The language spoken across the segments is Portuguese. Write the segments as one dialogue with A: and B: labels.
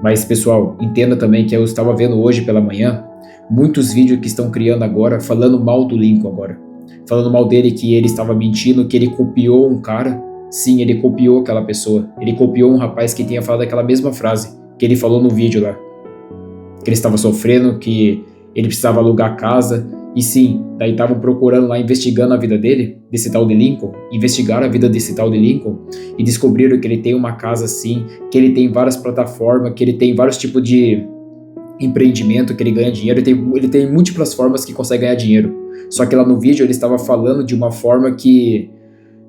A: Mas, pessoal, entenda também que eu estava vendo hoje pela manhã muitos vídeos que estão criando agora falando mal do Lincoln agora. Falando mal dele, que ele estava mentindo, que ele copiou um cara. Sim, ele copiou aquela pessoa. Ele copiou um rapaz que tinha falado aquela mesma frase que ele falou no vídeo lá. Que ele estava sofrendo, que ele precisava alugar casa. E sim, daí estavam procurando lá, investigando a vida dele, desse tal de Lincoln. Investigaram a vida desse tal de Lincoln e descobriram que ele tem uma casa assim, que ele tem várias plataformas, que ele tem vários tipos de empreendimento, que ele ganha dinheiro. Ele tem múltiplas formas que consegue ganhar dinheiro. Só que lá no vídeo ele estava falando de uma forma que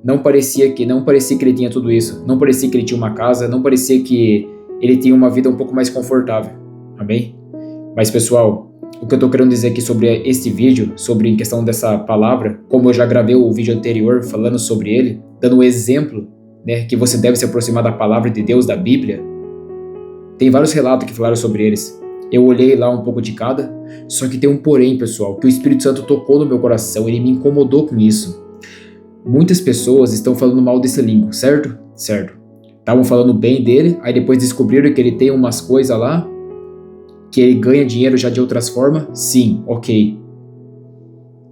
A: não parecia que ele tinha tudo isso. Não parecia que ele tinha uma casa, não parecia que ele tinha uma vida um pouco mais confortável. Amém? Mas, pessoal, o que eu tô querendo dizer aqui sobre este vídeo, sobre em questão dessa palavra, como eu já gravei o vídeo anterior falando sobre ele, dando um exemplo, né, que você deve se aproximar da palavra de Deus, da Bíblia, tem vários relatos que falaram sobre eles. Eu olhei lá um pouco de cada, só que tem um porém, pessoal, que o Espírito Santo tocou no meu coração, ele me incomodou com isso. Muitas pessoas estão falando mal desse Lincoln, certo? Certo. Estavam falando bem dele, aí depois descobriram que ele tem umas coisas lá, que ele ganha dinheiro já de outras formas. Sim, ok.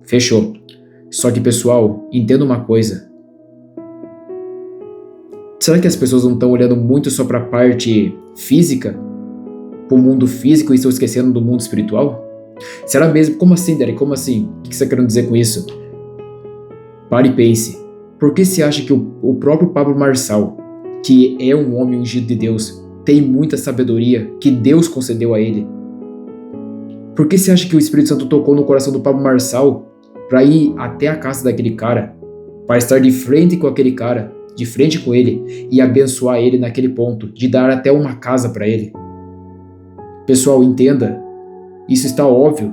A: Fechou. Só que, pessoal, entenda uma coisa. Será que as pessoas não estão olhando muito só para a parte física? Para o mundo físico e estão esquecendo do mundo espiritual? Será mesmo? Como assim, Derek? Como assim? O que você está querendo dizer com isso? Pare e pense. Por que você acha que o próprio Pablo Marçal, que é um homem ungido de Deus, tem muita sabedoria que Deus concedeu a ele? Por que você acha que o Espírito Santo tocou no coração do Pablo Marçal para ir até a casa daquele cara, para estar de frente com aquele cara, de frente com ele e abençoar ele naquele ponto, de dar até uma casa para ele? Pessoal, entenda, isso está óbvio.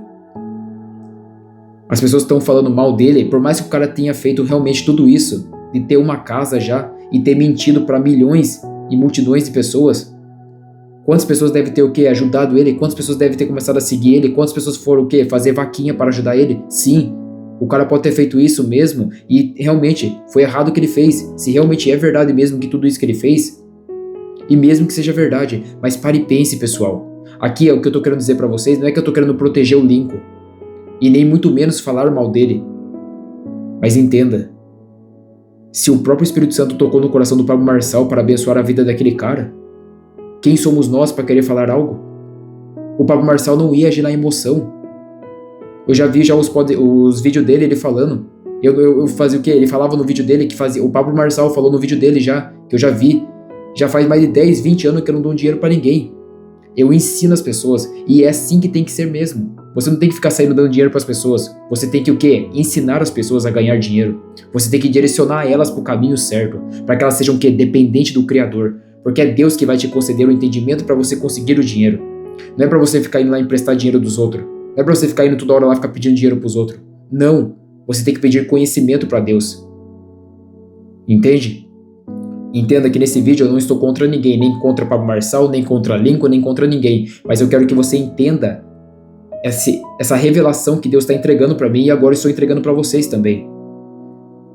A: As pessoas estão falando mal dele, por mais que o cara tenha feito realmente tudo isso, de ter uma casa já e ter mentido para milhões e multidões de pessoas. Quantas pessoas devem ter o quê? Ajudado ele? Quantas pessoas devem ter começado a seguir ele? Quantas pessoas foram o quê? Fazer vaquinha para ajudar ele? Sim, o cara pode ter feito isso mesmo e realmente foi errado o que ele fez. Se realmente é verdade mesmo que tudo isso que ele fez, e mesmo que seja verdade, mas pare e pense, pessoal. Aqui é o que eu tô querendo dizer para vocês, não é que eu tô querendo proteger o Lincoln e nem muito menos falar mal dele. Mas entenda, se o próprio Espírito Santo tocou no coração do Pablo Marçal para abençoar a vida daquele cara, quem somos nós para querer falar algo? O Pablo Marçal não ia agir na emoção. Eu já vi os vídeos dele, ele falando. Eu fazia o quê? Ele falava no vídeo dele que fazia. O Pablo Marçal falou no vídeo dele já, que eu já vi. Já faz mais de 10, 20 anos que eu não dou dinheiro para ninguém. Eu ensino as pessoas e é assim que tem que ser mesmo. Você não tem que ficar saindo dando dinheiro para as pessoas. Você tem que o quê? Ensinar as pessoas a ganhar dinheiro. Você tem que direcionar elas para o caminho certo, para que elas sejam o quê? Dependente do Criador. Porque é Deus que vai te conceder o entendimento para você conseguir o dinheiro. Não é para você ficar indo lá emprestar dinheiro dos outros. Não é para você ficar indo toda hora lá ficar pedindo dinheiro pros outros. Não. Você tem que pedir conhecimento para Deus. Entende? Entenda que nesse vídeo eu não estou contra ninguém, nem contra Pablo Marçal, nem contra Lincoln, nem contra ninguém. Mas eu quero que você entenda essa revelação que Deus está entregando para mim e agora eu estou entregando para vocês também.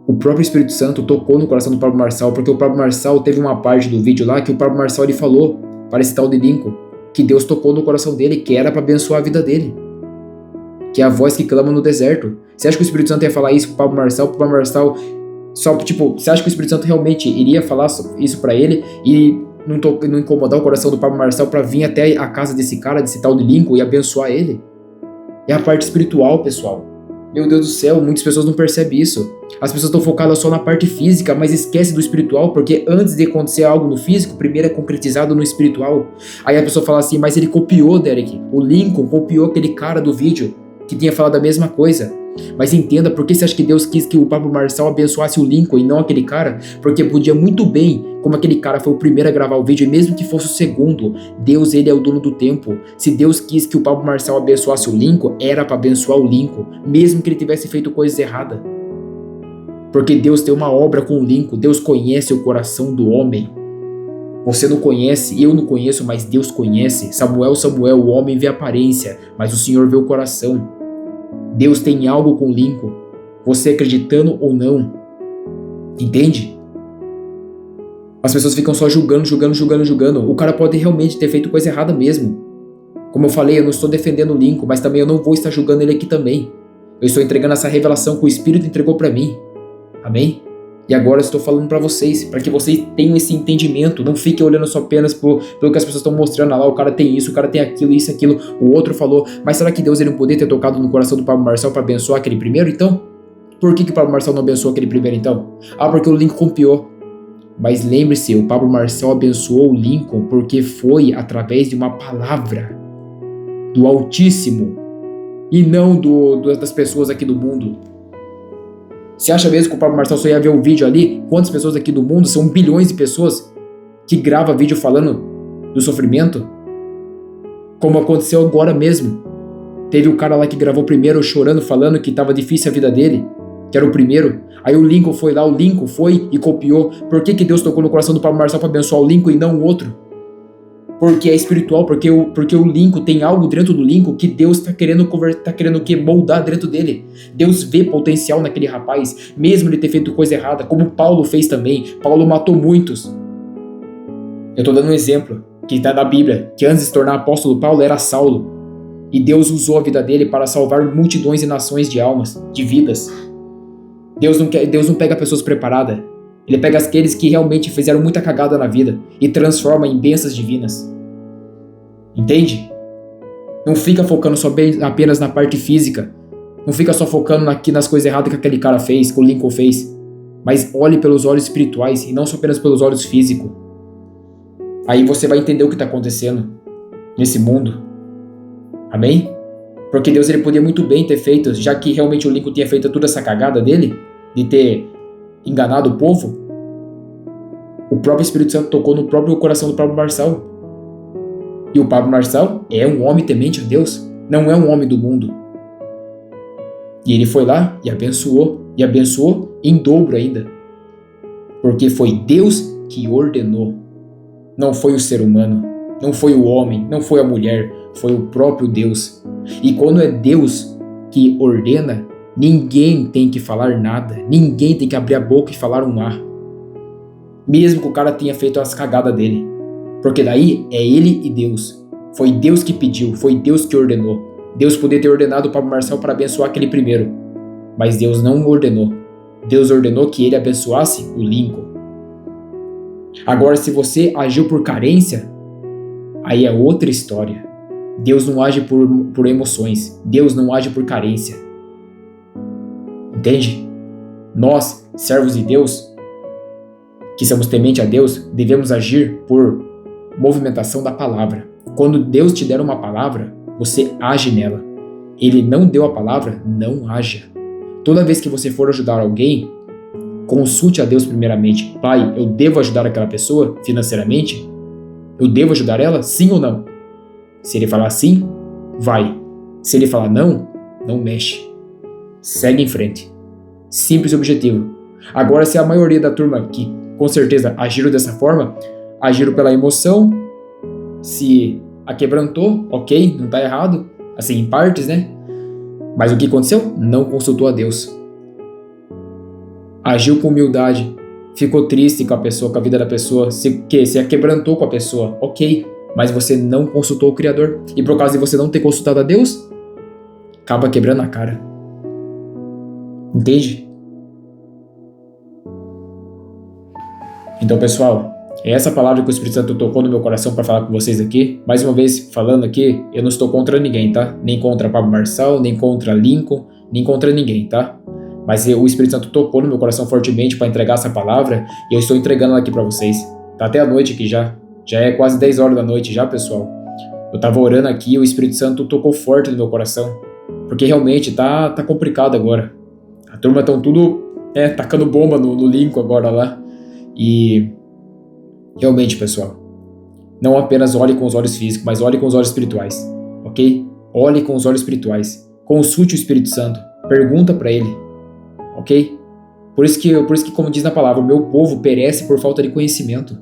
A: O próprio Espírito Santo tocou no coração do Pablo Marçal, porque o Pablo Marçal teve uma parte do vídeo lá que o Pablo Marçal ele falou para esse tal de Lincoln que Deus tocou no coração dele, que era para abençoar a vida dele. Que é a voz que clama no deserto. Você acha que o Espírito Santo ia falar isso pro Pablo Marçal? Pro Pablo Marçal só, tipo, você acha que o Espírito Santo realmente iria falar isso para ele e não incomodar o coração do Pablo Marçal para vir até a casa desse cara, desse tal de Lincoln e abençoar ele? É a parte espiritual, pessoal. Meu Deus do céu, muitas pessoas não percebem isso. As pessoas estão focadas só na parte física, mas esquecem do espiritual, porque antes de acontecer algo no físico, primeiro é concretizado no espiritual. Aí a pessoa fala assim, mas ele copiou, Derek. O Lincoln copiou aquele cara do vídeo que tinha falado a mesma coisa. Mas entenda, por que você acha que Deus quis que o Pablo Marçal abençoasse o Lincoln e não aquele cara? Porque podia muito bem, como aquele cara foi o primeiro a gravar o vídeo, e mesmo que fosse o segundo, Deus, ele é o dono do tempo. Se Deus quis que o Pablo Marçal abençoasse o Lincoln, era para abençoar o Lincoln, mesmo que ele tivesse feito coisas erradas. Porque Deus tem uma obra com o Lincoln, Deus conhece o coração do homem. Você não conhece, eu não conheço, mas Deus conhece. Samuel, o homem vê a aparência, mas o Senhor vê o coração. Deus tem algo com Lincoln, você acreditando ou não. Entende? As pessoas ficam só julgando. O cara pode realmente ter feito coisa errada mesmo. Como eu falei, eu não estou defendendo o Lincoln, mas também eu não vou estar julgando ele aqui também. Eu estou entregando essa revelação que o Espírito entregou para mim. Amém? E agora eu estou falando para vocês, para que vocês tenham esse entendimento. Não fiquem olhando só apenas pelo que as pessoas estão mostrando lá. O cara tem isso, o cara tem aquilo, isso, aquilo. O outro falou. Mas será que Deus ele não poderia ter tocado no coração do Pablo Marçal para abençoar aquele primeiro, então? Por que o Pablo Marçal não abençoou aquele primeiro, então? Porque o Lincoln copiou. Mas lembre-se, o Pablo Marçal abençoou o Lincoln porque foi através de uma palavra do Altíssimo e não das pessoas aqui do mundo. Você acha mesmo que o Pablo Marçal só ia ver o vídeo ali? Quantas pessoas aqui do mundo? São bilhões de pessoas que gravam vídeo falando do sofrimento. Como aconteceu agora mesmo. Teve o cara lá que gravou primeiro chorando, falando que estava difícil a vida dele, que era o primeiro. Aí o Lincoln foi lá, e copiou. Por que Deus tocou no coração do Pablo Marçal para abençoar o Lincoln e não o outro? Porque é espiritual, porque o Lincoln tem algo dentro do Lincoln que Deus está querendo moldar dentro dele. Deus vê potencial naquele rapaz, mesmo ele ter feito coisa errada, como Paulo fez também. Paulo matou muitos. Eu estou dando um exemplo que está na Bíblia, que antes de se tornar apóstolo, Paulo era Saulo. E Deus usou a vida dele para salvar multidões e nações de almas, de vidas. Deus não pega pessoas preparadas. Ele pega aqueles que realmente fizeram muita cagada na vida e transforma em bênçãos divinas. Entende? Não fica focando apenas na parte física. Não fica só focando nas coisas erradas que aquele cara fez, que o Lincoln fez. Mas olhe pelos olhos espirituais e não só apenas pelos olhos físicos. Aí você vai entender o que está acontecendo nesse mundo. Amém? Porque Deus ele podia muito bem ter feito, já que realmente o Lincoln tinha feito toda essa cagada dele, de ter enganado o povo, o próprio Espírito Santo tocou no próprio coração do Pablo Marçal. E o Pablo Marçal é um homem temente a Deus, não é um homem do mundo. E ele foi lá e abençoou em dobro ainda. Porque foi Deus que ordenou. Não foi o ser humano, não foi o homem, não foi a mulher, foi o próprio Deus. E quando é Deus que ordena, ninguém tem que falar nada, ninguém tem que abrir a boca e falar um A. Mesmo que o cara tenha feito as cagadas dele. Porque daí é ele e Deus. Foi Deus que pediu, foi Deus que ordenou. Deus poderia ter ordenado o Pablo Marçal para abençoar aquele primeiro. Mas Deus não ordenou. Deus ordenou que ele abençoasse o Lincoln. Agora, se você agiu por carência, aí é outra história. Deus não age por emoções. Deus não age por carência. Entende? Nós, servos de Deus, que somos temente a Deus, devemos agir por movimentação da palavra. Quando Deus te der uma palavra, você age nela. Ele não deu a palavra, não haja. Toda vez que você for ajudar alguém, consulte a Deus primeiramente. Pai, eu devo ajudar aquela pessoa financeiramente? Eu devo ajudar ela? Sim ou não? Se ele falar sim, vai. Se ele falar não, não mexe. Segue em frente. Simples e objetivo. Agora, se a maioria da turma que com certeza agiram dessa forma, agiram pela emoção, se aquebrantou, ok, não está errado, assim em partes, né? Mas o que aconteceu? Não consultou a Deus. Agiu com humildade, ficou triste com a pessoa, com a vida da pessoa, se aquebrantou com a pessoa, ok, mas você não consultou o Criador. E por causa de você não ter consultado a Deus, acaba quebrando a cara. Entende? Então, pessoal, é essa palavra que o Espírito Santo tocou no meu coração para falar com vocês aqui. Mais uma vez, falando aqui, eu não estou contra ninguém, tá? Nem contra Pablo Marçal, nem contra Lincoln, nem contra ninguém, tá? Mas o Espírito Santo tocou no meu coração fortemente para entregar essa palavra e eu estou entregando ela aqui para vocês. Tá até a noite aqui já. Já é quase 10 horas da noite já, pessoal. Eu tava orando aqui e o Espírito Santo tocou forte no meu coração. Porque realmente tá complicado agora. A turma estão tudo tacando bomba no Lincoln agora lá. E realmente, pessoal, não apenas olhe com os olhos físicos, mas olhe com os olhos espirituais. Ok? Olhe com os olhos espirituais. Consulte o Espírito Santo. Pergunta para ele. Ok? Por isso que, como diz na palavra, o meu povo perece por falta de conhecimento.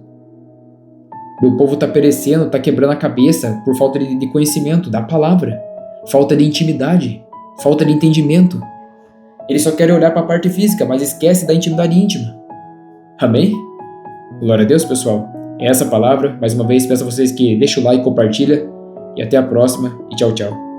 A: Meu povo está perecendo, está quebrando a cabeça por falta de conhecimento da palavra. Falta de intimidade. Falta de entendimento. Eles só querem olhar para a parte física, mas esquece da intimidade íntima. Amém? Glória a Deus, pessoal. É essa a palavra. Mais uma vez, peço a vocês que deixem o like, compartilha. E até a próxima. E tchau, tchau.